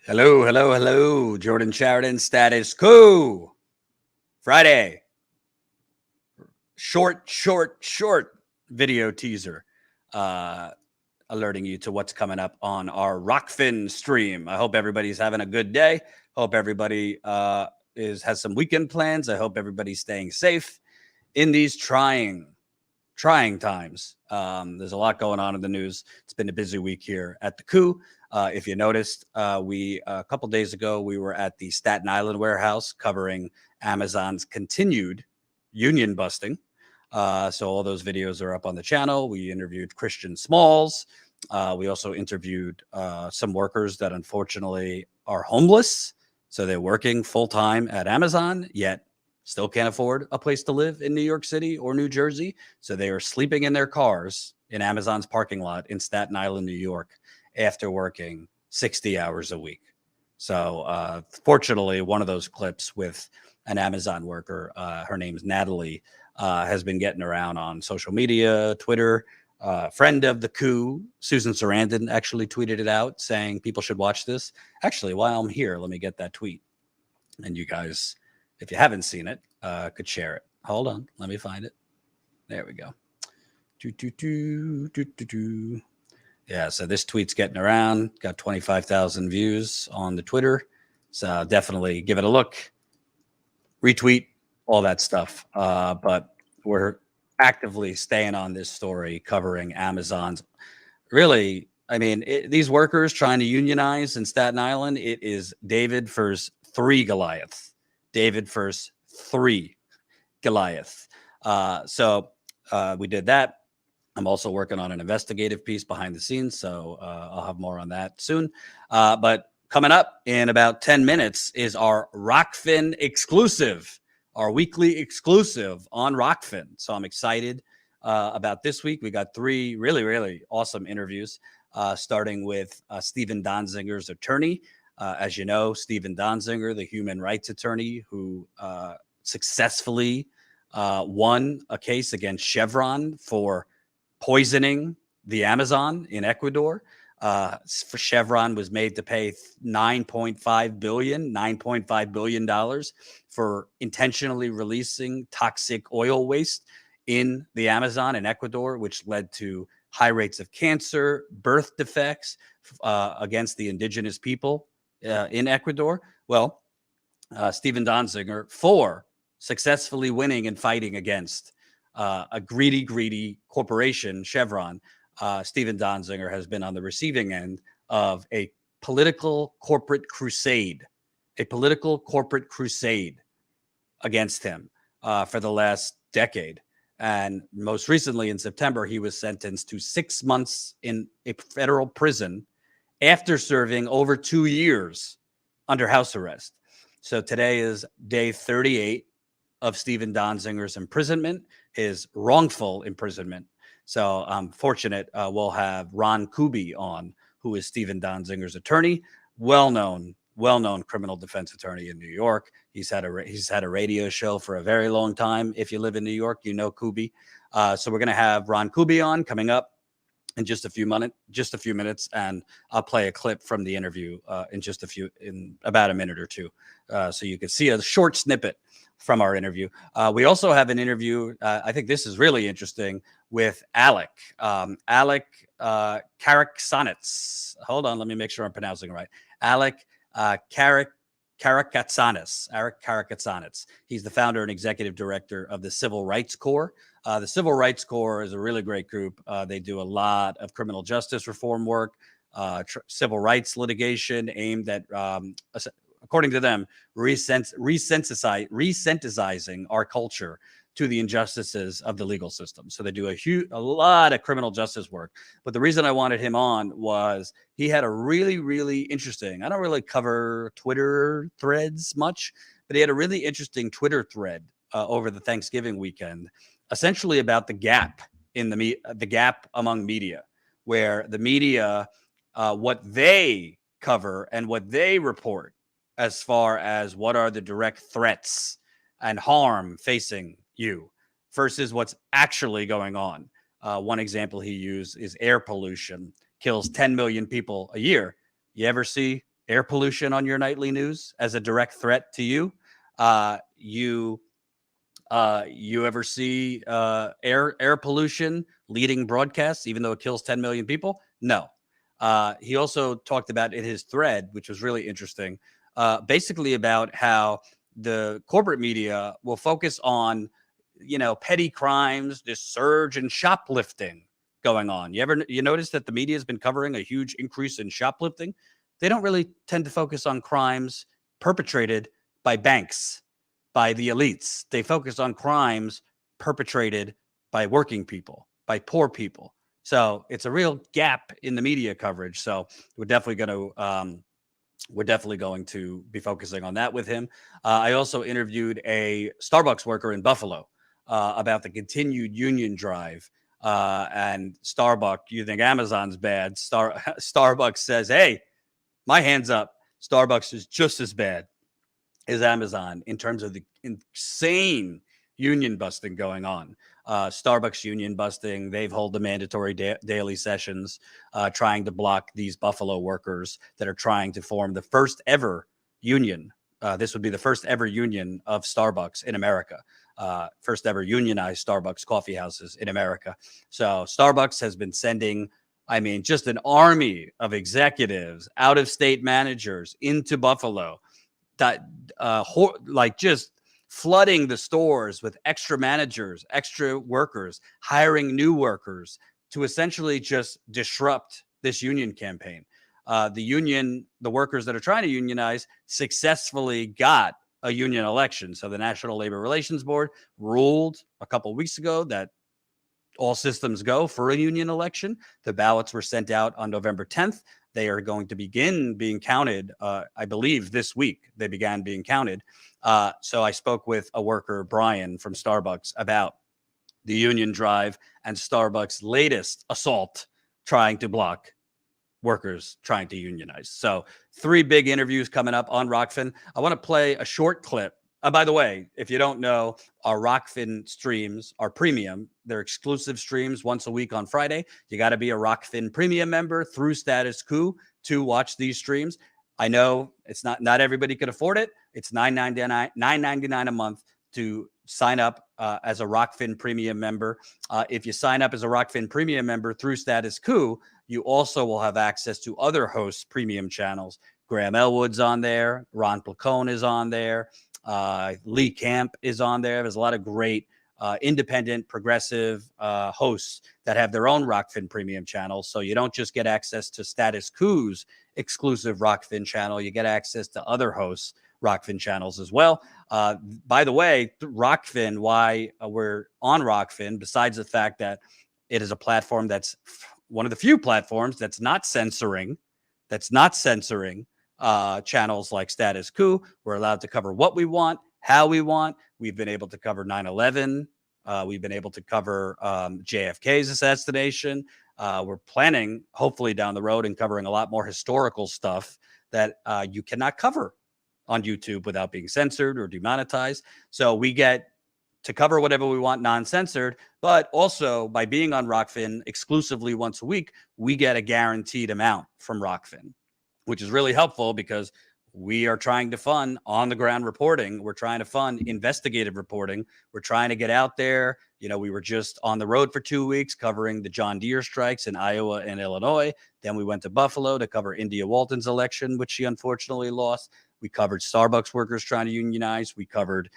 Hello, hello, hello. Jordan Sheridan, Status Coup. Friday. Short video teaser. Alerting you to what's coming up on our Rokfin stream. I hope everybody's having a good day. Hope everybody has some weekend plans. I hope everybody's staying safe in these trying times. There's a lot going on in the news. It's been a busy week here at the Coup. If you noticed, we a couple days ago we were at the Staten Island warehouse covering Amazon's continued union busting. So all those videos are up on the channel. We interviewed Christian Smalls. We also interviewed some workers that unfortunately are homeless. So they're working full time at Amazon, yet still can't afford a place to live in New York City or New Jersey. So they are sleeping in their cars in Amazon's parking lot in Staten Island, New York, after working 60 hours a week. So fortunately, one of those clips with an Amazon worker, her name's Natalie, has been getting around on social media, Twitter. Friend of the Coup, Susan Sarandon, actually tweeted it out saying people should watch this. Actually, while I'm here, let me get that tweet. And you guys, if you haven't seen it, could share it. Hold on. Let me find it. There we go. Yeah, so this tweet's getting around. Got 25,000 views on the Twitter. So definitely give it a look. Retweet, all that stuff. But we're actively staying on this story, covering Amazon's really, I mean, these workers trying to unionize in Staten Island, it is David versus 3 Goliath. David versus 3 Goliath. So we did that. I'm also working on an investigative piece behind the scenes, so I'll have more on that soon. But coming up in about 10 minutes is our Rokfin exclusive, our weekly exclusive on Rokfin. So I'm excited about this week. We got 3 really awesome interviews, starting with Steven Donziger's attorney. As you know, Steven Donziger, the human rights attorney who successfully won a case against Chevron for poisoning the Amazon in Ecuador. For Chevron was made to pay $9.5 billion for intentionally releasing toxic oil waste in the Amazon in Ecuador, which led to high rates of cancer, birth defects against the indigenous people in Ecuador. Well, Steven Donziger, for successfully winning and fighting against a greedy corporation, Chevron, Steven Donziger has been on the receiving end of a political corporate crusade against him for the last decade. And most recently in September, he was sentenced to 6 months in a federal prison after serving over 2 years under house arrest. So today is day 38 of Steven Donziger's imprisonment, his wrongful imprisonment. So I'm fortunate we'll have Ron Kuby on, who is Steven Donziger's attorney, well-known criminal defense attorney in New York. He's had a radio show for a very long time. If you live in New York, you know Kuby. So we're going to have Ron Kuby on coming up in just a few minutes, and I'll play a clip from the interview in about a minute or two, so you can see a short snippet from our interview. We also have an interview. I think this is really interesting with Alec Karakatsanis. Hold on, let me make sure I'm pronouncing it right. Alec Karakatsanis. He's the founder and executive director of the Civil Rights Corps. The Civil Rights Corps is a really great group. They do a lot of criminal justice reform work, civil rights litigation aimed at, according to them, resensitizing our culture to the injustices of the legal system. So they do a lot of criminal justice work. But the reason I wanted him on was he had a really interesting, I don't really cover Twitter threads much, but he had a really interesting Twitter thread over the Thanksgiving weekend, essentially about the gap among media, where the media, what they cover and what they report as far as what are the direct threats and harm facing you versus what's actually going on. One example he used is air pollution kills 10 million people a year. You ever see air pollution on your nightly news as a direct threat to you? You ever see air pollution leading broadcasts, even though it kills 10 million people? No. He also talked about in his thread, which was really interesting, basically about how the corporate media will focus on, petty crimes, this surge in shoplifting going on. You notice that the media has been covering a huge increase in shoplifting? They don't really tend to focus on crimes perpetrated by banks, by the elites. They focus on crimes perpetrated by working people, by poor people. So it's a real gap in the media coverage. So we're definitely going to be focusing on that with him. I also interviewed a Starbucks worker in Buffalo about the continued union drive. And Starbucks, you think Amazon's bad. Starbucks says, hey, my hands up. Starbucks is just as bad as Amazon in terms of the insane union busting going on. Starbucks union busting. They've held the mandatory daily sessions trying to block these Buffalo workers that are trying to form the first ever union. This would be the first ever union of Starbucks in America. First ever unionized Starbucks coffee houses in America. So Starbucks has been sending, just an army of executives, out-of-state managers into Buffalo, that just flooding the stores with extra managers, extra workers, hiring new workers to essentially just disrupt this union campaign. The workers that are trying to unionize successfully got a union election. So the National Labor Relations Board ruled a couple of weeks ago that all systems go for a union election. The ballots were sent out on November 10th. They are going to begin being counted, I believe, this week. They began being counted. So I spoke with a worker, Brian, from Starbucks about the union drive and Starbucks' latest assault trying to block workers trying to unionize. So 3 big interviews coming up on Rokfin. I want to play a short clip. By the way, if you don't know, our Rokfin streams are premium. They're exclusive streams once a week on Friday. You got to be a Rokfin premium member through Status Coup to watch these streams. I know it's not everybody could afford it. It's $9.99 a month to sign up as a Rokfin premium member. If you sign up as a Rokfin premium member through Status Coup, you also will have access to other hosts' premium channels. Graham Elwood's on there. Ron Placone is on there. Lee Camp is on there. There's a lot of great independent, progressive hosts that have their own Rokfin premium channels. So you don't just get access to Status Coup's exclusive Rokfin channel. You get access to other hosts' Rokfin channels as well. By the way, Rokfin, why we're on Rokfin, besides the fact that it is a platform that's one of the few platforms that's not censoring channels like Status Coup. We're allowed to cover what we want, how we want. We've been able to cover 9/11. We've been able to cover JFK's assassination. We're planning, hopefully down the road, and covering a lot more historical stuff that you cannot cover on YouTube without being censored or demonetized. So we get to cover whatever we want non-censored, but also by being on Rokfin exclusively once a week, we get a guaranteed amount from Rokfin, which is really helpful because we are trying to fund on-the-ground reporting. We're trying to fund investigative reporting. We're trying to get out there. We were just on the road for 2 weeks covering the John Deere strikes in Iowa and Illinois. Then we went to Buffalo to cover India Walton's election, which she unfortunately lost. We covered Starbucks workers trying to unionize. We covered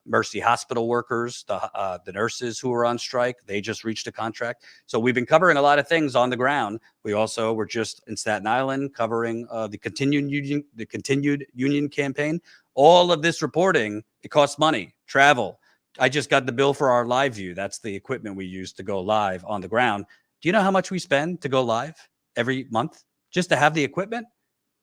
Mercy Hospital workers, the nurses who were on strike. They just reached a contract. So we've been covering a lot of things on the ground. We also were just in Staten Island covering the continued union campaign. All of this reporting, it costs money, travel. I just got the bill for our live view. That's the equipment we use to go live on the ground. Do you know how much we spend to go live every month just to have the equipment?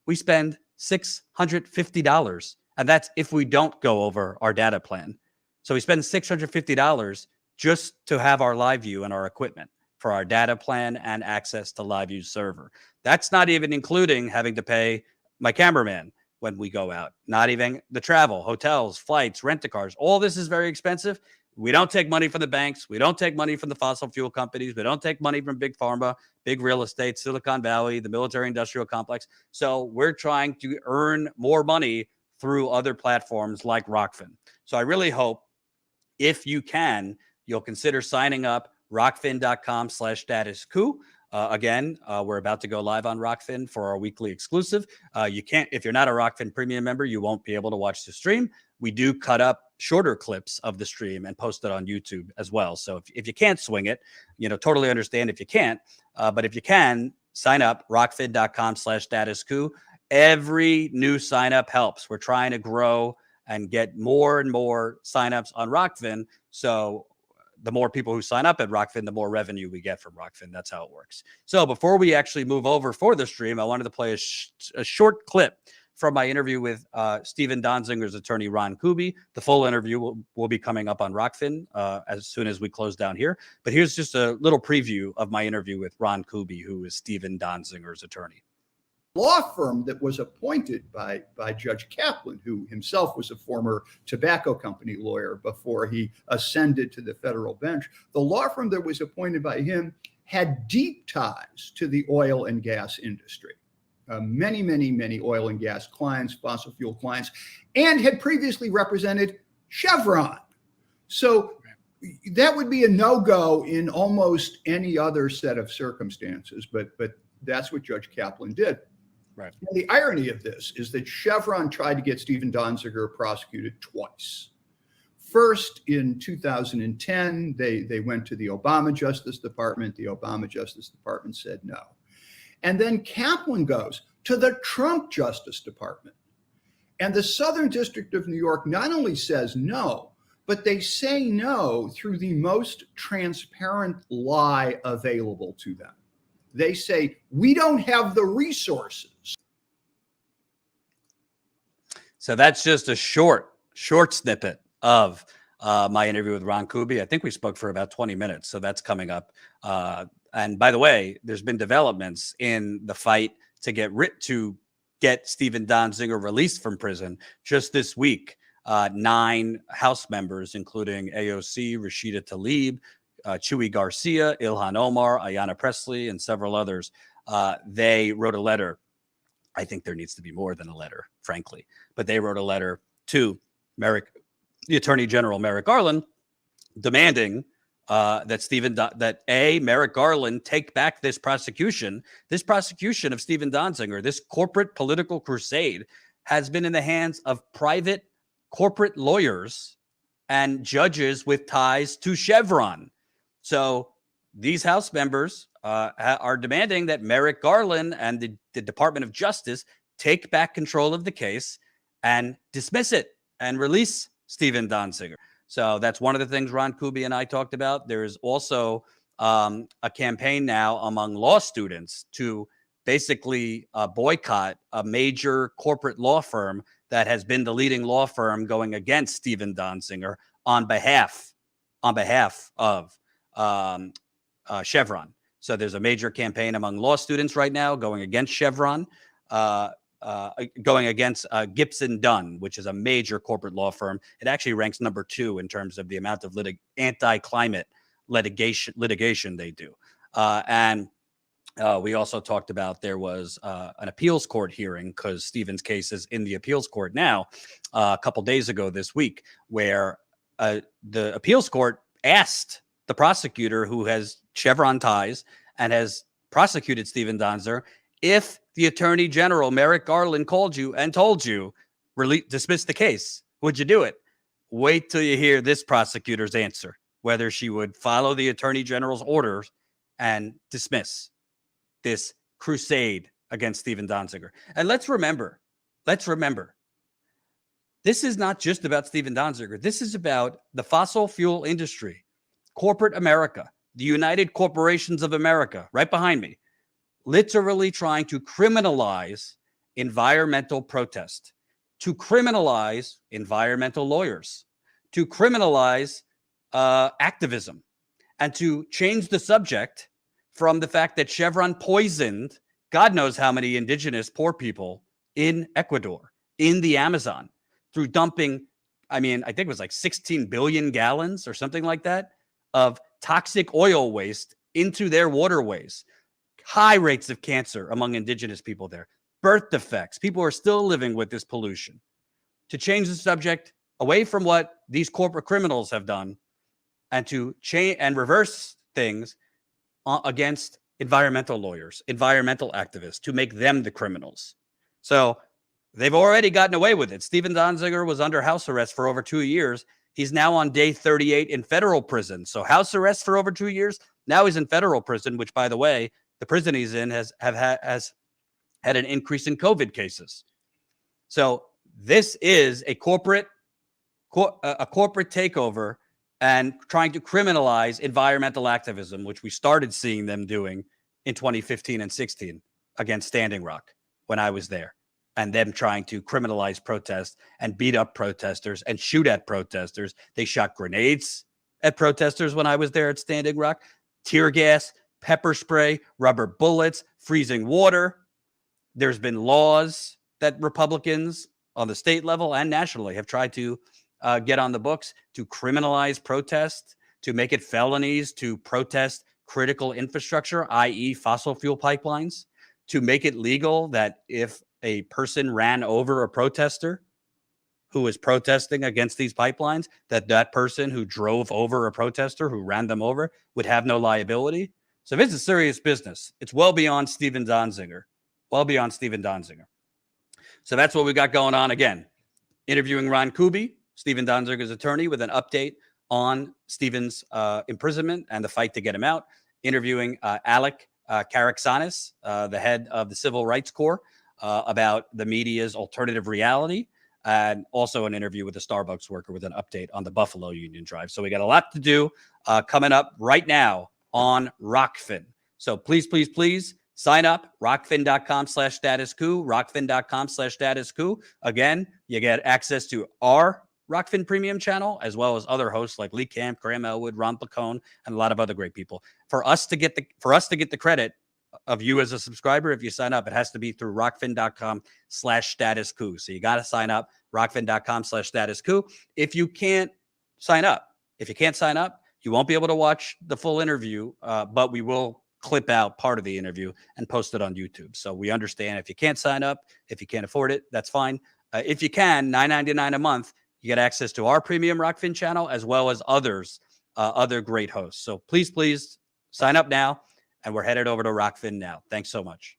We spend $650. And that's if we don't go over our data plan. So we spend $650 just to have our live view and our equipment for our data plan and access to live view server. That's not even including having to pay my cameraman when we go out, not even the travel, hotels, flights, rent-a-cars. All this is very expensive. We don't take money from the banks. We don't take money from the fossil fuel companies. We don't take money from big pharma, big real estate, Silicon Valley, the military industrial complex. So we're trying to earn more money through other platforms like Rokfin. So I really hope, if you can, you'll consider signing up, rokfin.com/statuscoup. Again, we're about to go live on Rokfin for our weekly exclusive. You can't, if you're not a Rokfin premium member, you won't be able to watch the stream. We do cut up shorter clips of the stream and post it on YouTube as well. So if you can't swing it, totally understand if you can't. But if you can, sign up, rokfin.com/statuscoup. Every new sign up helps. We're trying to grow and get more and more signups on Rokfin. So the more people who sign up at Rokfin, the more revenue we get from Rokfin. That's how it works. So before we actually move over for the stream, I wanted to play a short clip from my interview with Steven Donziger's attorney, Ron Kuby. The full interview will be coming up on Rokfin as soon as we close down here. But here's just a little preview of my interview with Ron Kuby, who is Steven Donziger's attorney. Law firm that was appointed by Judge Kaplan, who himself was a former tobacco company lawyer before he ascended to the federal bench. The law firm that was appointed by him had deep ties to the oil and gas industry. Many oil and gas clients, fossil fuel clients, and had previously represented Chevron. So that would be a no-go in almost any other set of circumstances, but that's what Judge Kaplan did. Right. And the irony of this is that Chevron tried to get Steven Donziger prosecuted twice. First, in 2010, they went to the Obama Justice Department. The Obama Justice Department said no. And then Kaplan goes to the Trump Justice Department. And the Southern District of New York not only says no, but they say no through the most transparent lie available to them. They say, we don't have the resources. So that's just a short snippet of my interview with Ron Kuby. I think we spoke for about 20 minutes. So that's coming up. And by the way, there's been developments in the fight to get Steven Donziger released from prison. Just this week, 9 House members, including AOC, Rashida Tlaib, Chuy Garcia, Ilhan Omar, Ayanna Pressley, and several others, they wrote a letter. I think there needs to be more than a letter, frankly. But they wrote a letter to the Attorney General, Merrick Garland, demanding that Merrick Garland take back this prosecution of Steven Donziger. This corporate political crusade has been in the hands of private corporate lawyers and judges with ties to Chevron. So these House members are demanding that Merrick Garland and the Department of Justice take back control of the case and dismiss it and release Steven Donziger. So that's one of the things Ron Kuby and I talked about. There is also a campaign now among law students to basically boycott a major corporate law firm that has been the leading law firm going against Steven Donziger on behalf of Chevron. So there's a major campaign among law students right now going against Chevron, going against Gibson Dunn, which is a major corporate law firm. It actually ranks number 2 in terms of the amount of anti-climate litigation they do. And we also talked about there was an appeals court hearing, because Steven's case is in the appeals court now, a couple days ago this week, where the appeals court asked the prosecutor who has Chevron ties and has prosecuted Steven Donziger, if the Attorney General, Merrick Garland, called you and told you, dismiss the case, would you do it? Wait till you hear this prosecutor's answer, whether she would follow the Attorney General's orders and dismiss this crusade against Steven Donziger. And let's remember, this is not just about Steven Donziger. This is about the fossil fuel industry, corporate America, the United Corporations of America, right behind me, literally trying to criminalize environmental protest, to criminalize environmental lawyers, to criminalize activism, and to change the subject from the fact that Chevron poisoned God knows how many indigenous poor people in Ecuador, in the Amazon, through dumping I mean, I think it was like 16 billion gallons or something like that of toxic oil waste into their waterways. High rates of cancer among indigenous people there, birth defects. People are still living with this pollution. To change the subject away from what these corporate criminals have done and to change and reverse things against environmental lawyers, environmental activists, to make them the criminals. So they've already gotten away with it. Steven Donziger was under house arrest for over 2 years. He's now on day 38 in federal prison. So house arrest for over 2 years. Now he's in federal prison, which, by the way, the prison he's in has had an increase in COVID cases. So this is a corporate takeover and trying to criminalize environmental activism, which we started seeing them doing in 2015 and 16 against Standing Rock when I was there, and them trying to criminalize protests and beat up protesters and shoot at protesters. They shot grenades at protesters when I was there at Standing Rock, tear gas, pepper spray, rubber bullets, freezing water. There's been laws that Republicans on the state level and nationally have tried to get on the books to criminalize protest, to make it felonies to protest critical infrastructure, i.e. fossil fuel pipelines, to make it legal that if a person ran over a protester who was protesting against these pipelines, that person who drove over a protester who ran them over would have no liability. So this is serious business. It's well beyond Steven Donziger. Well beyond Steven Donziger. So that's what we got going on. Again, interviewing Ron Kuby, Steven Donziger's attorney, with an update on Steven's imprisonment and the fight to get him out. Interviewing Alec Karaksanis, the head of the Civil Rights Corps, about the media's alternative reality, and also an interview with a Starbucks worker with an update on the Buffalo Union Drive. So we got a lot to do coming up right now on Rokfin. So please, please, please sign up, rokfin.com/statuscoup, rokfin.com/statuscoup. Again, you get access to our Rokfin Premium channel, as well as other hosts like Lee Camp, Graham Elwood, Ron Placone, and a lot of other great people. For us to get the credit of you as a subscriber, if you sign up, it has to be through rokfin.com/statuscoup. So you got to sign up, rokfin.com/statuscoup. If you can't sign up, you won't be able to watch the full interview, but we will clip out part of the interview and post it on YouTube. So we understand if you can't sign up, if you can't afford it, that's fine. If you can, $9.99 a month, you get access to our premium Rokfin channel, as well as other great hosts. So please, please sign up now, and we're headed over to Rokfin now. Thanks so much.